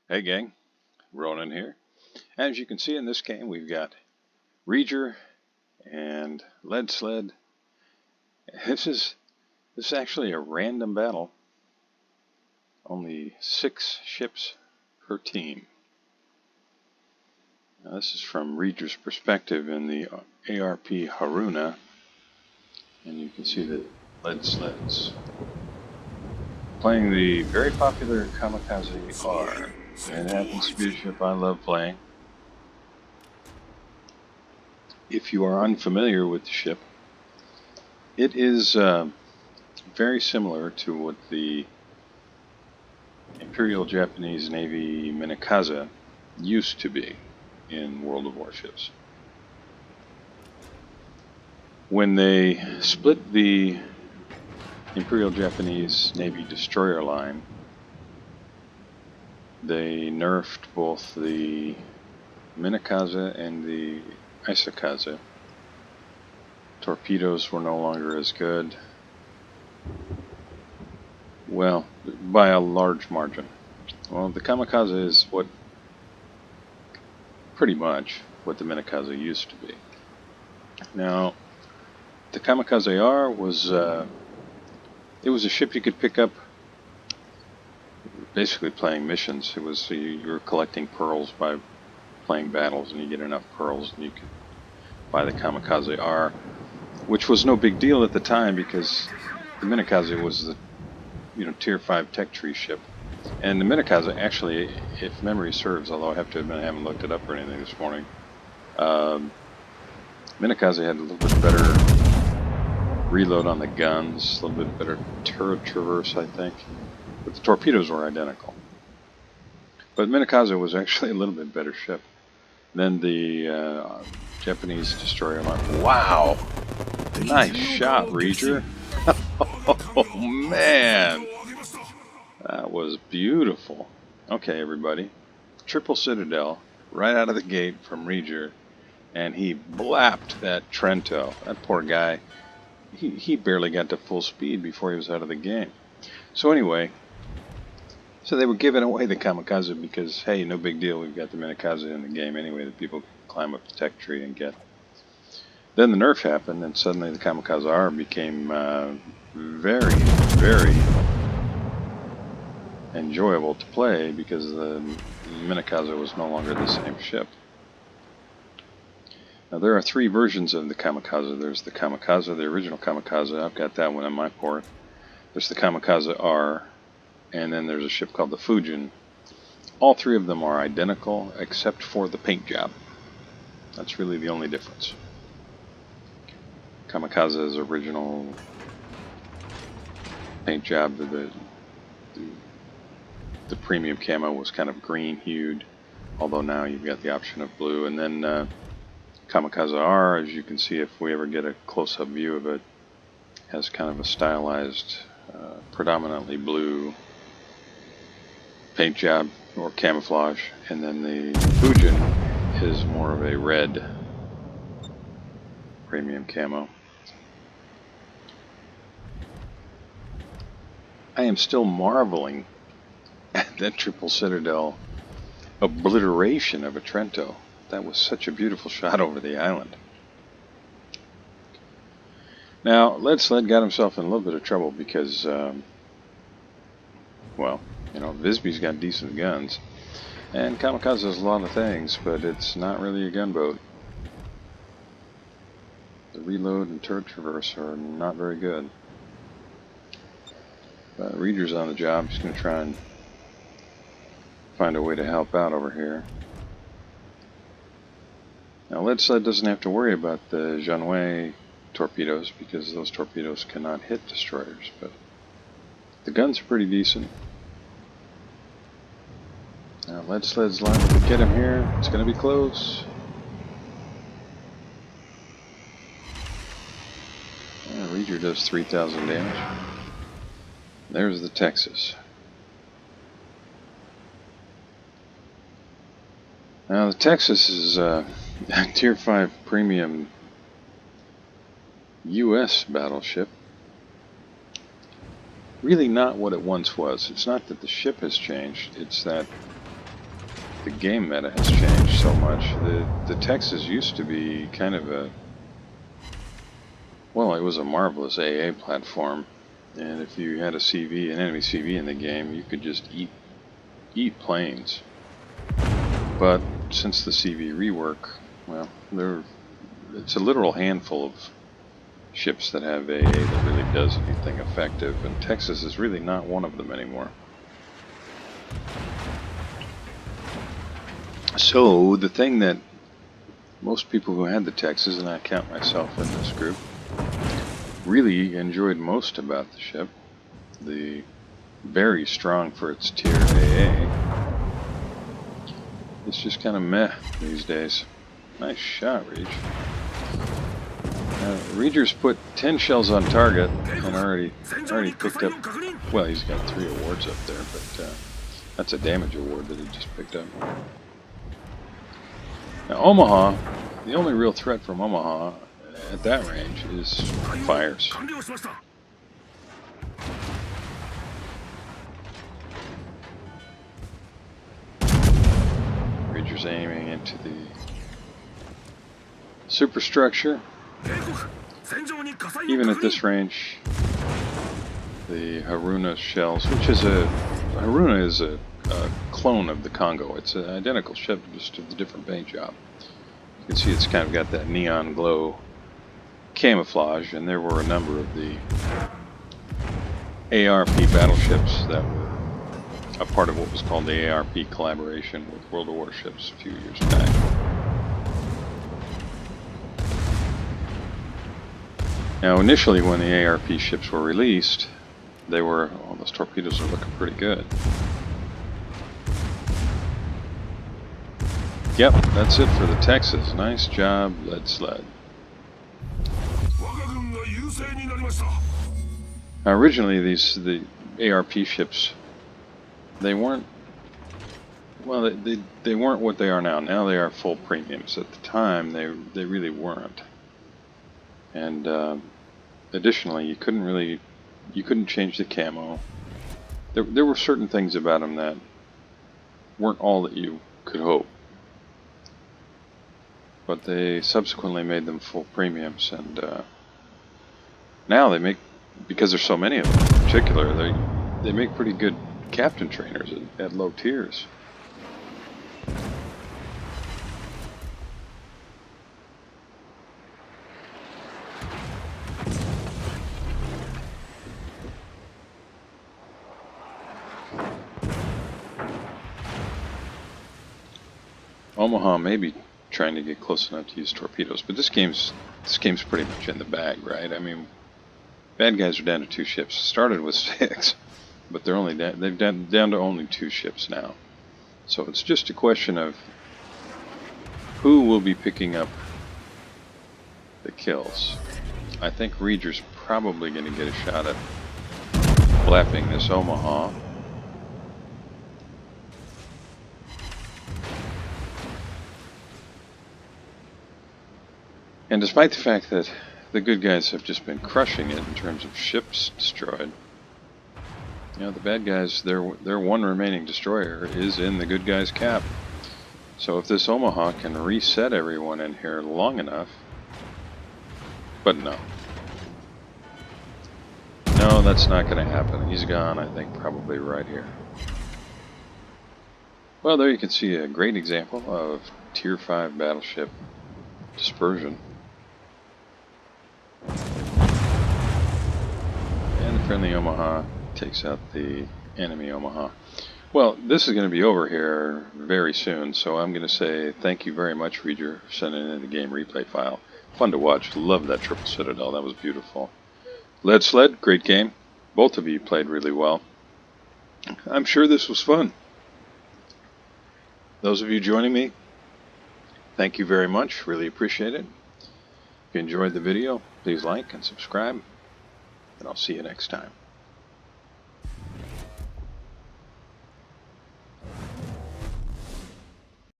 Hey gang, Ronan here. As you can see in this game, we've got Reejr and Lead Sled. This is actually a random battle. Only 6 ships per team. Now, this is from Reejr's perspective in the ARP Haruna, and you can see that Lead Sled's playing the very popular Kamikaze R. It happens to be a ship I love playing. If you are unfamiliar with the ship, it is very similar to what the Imperial Japanese Navy Minakaze used to be in World of Warships. When they split the Imperial Japanese Navy destroyer line, they nerfed both the Minakaze and the ICOP. Torpedoes were no longer as good. Well, by a large margin. Well, the Kamikaze is pretty much what the Minakaze used to be. Now, the Kamikaze R was it was a ship you could pick up basically playing missions. It was you were collecting pearls by playing battles, and you get enough pearls and you could buy the Kamikaze R, which was no big deal at the time because the Minakaze was the tier 5 tech tree ship. And the Minakaze, actually, if memory serves, although I have to admit I haven't looked it up or anything this morning, Minakaze had a little bit better reload on the guns, a little bit better turret traverse, I think. But the torpedoes were identical. But Minakaze was actually a little bit better ship than the Japanese destroyer line. Wow! Nice shot, Reejr. Oh, man! That was beautiful. Okay, everybody. Triple Citadel, right out of the gate from Reejr, and he blapped that Trento. That poor guy, he barely got to full speed before he was out of the game. So anyway, so they were giving away the Kamikaze because, hey, no big deal, we've got the Minakaze in the game anyway that people can climb up the tech tree and get. Then the nerf happened, and suddenly the Kamikaze R became very, very enjoyable to play because the Minakaze was no longer the same ship. Now there are 3 versions of the Kamikaze. There's the Kamikaze, the original Kamikaze. I've got that one on my port. There's the Kamikaze R, and then there's a ship called the Fujin. All 3 of them are identical except for the paint job. That's really the only difference. Kamikaze's original paint job, the premium camo was kind of green hued, although now you've got the option of blue. And then Kamikaze R, as you can see if we ever get a close-up view of it, has kind of a stylized, predominantly blue paint job or camouflage, and then the Fujin is more of a red premium camo. I am still marveling at that Triple Citadel obliteration of a Trento. That was such a beautiful shot over the island. Now, Lead Sled got himself in a little bit of trouble because, well, Visby's got decent guns. And Kamikaze has a lot of things, but it's not really a gunboat. The reload and turret traverse are not very good. But Reejr's on the job. He's going to try and find a way to help out over here. Now, Lead Sled doesn't have to worry about the Janway torpedoes because those torpedoes cannot hit destroyers, but the guns are pretty decent. Now, Lead Sled's lining to get him here. It's going to be close. Reejr does 3,000 damage. There's the Texas. Now, the Texas is a Tier 5 premium U.S. battleship. Really not what it once was. It's not that the ship has changed, it's that the game meta has changed so much. The Texas used to be kind of a, well, it was a marvelous AA platform, and if you had a CV, an enemy CV in the game, you could just eat planes. But since the CV rework, well, it's a literal handful of ships that have AA that really does anything effective, and Texas is really not one of them anymore. So the thing that most people who had the Texas, and I count myself in this group, really enjoyed most about the ship, the very strong for its tier AA, it's just kind of meh these days. Nice shot, Reejr. Reejr's put 10 shells on target and already picked up, well, he's got 3 awards up there, but that's a damage award that he just picked up. Now Omaha, the only real threat from Omaha at that range is fires. Reejr's aiming into the superstructure. Even at this range, the Haruna shells, which is Haruna is a clone of the Congo. It's an identical ship, just with a different paint job. You can see it's kind of got that neon glow camouflage, and there were a number of the ARP battleships that were a part of what was called the ARP collaboration with World of Warships a few years back. Now initially when the ARP ships were released, they were, well, those torpedoes are looking pretty good. Yep, that's it for the Texas. Nice job, lead sled. Now, originally the ARP ships, they weren't, well, they weren't what they are now. Now they are full premiums. At the time, they really weren't. And additionally, you couldn't change the camo. There were certain things about them that weren't all that you could hope. But they subsequently made them full premiums, and now they make, because there's so many of them in particular, they make pretty good captain trainers at low tiers. Omaha may be trying to get close enough to use torpedoes, but this game's pretty much in the bag, right? I mean, bad guys are down to 2 ships. Started with 6, but they've down to only 2 ships now. So it's just a question of who will be picking up the kills. I think Reejr's probably going to get a shot at flapping this Omaha. And despite the fact that the good guys have just been crushing it in terms of ships destroyed, you know, the bad guys, their one remaining destroyer is in the good guys' cap. So if this Omaha can reset everyone in here long enough, but no, that's not going to happen. He's gone, I think, probably right here. Well, there you can see a great example of Tier 5 battleship dispersion. And the friendly Omaha takes out the enemy Omaha. Well, this is going to be over here very soon, so I'm going to say thank you very much, Reejr, for sending in the game replay file. Fun to watch. Love that triple citadel. That was beautiful. Lead Sled, great game. Both of you played really well. I'm sure this was fun. Those of you joining me, thank you very much. Really appreciate it. If you enjoyed the video, please like and subscribe, and I'll see you next time.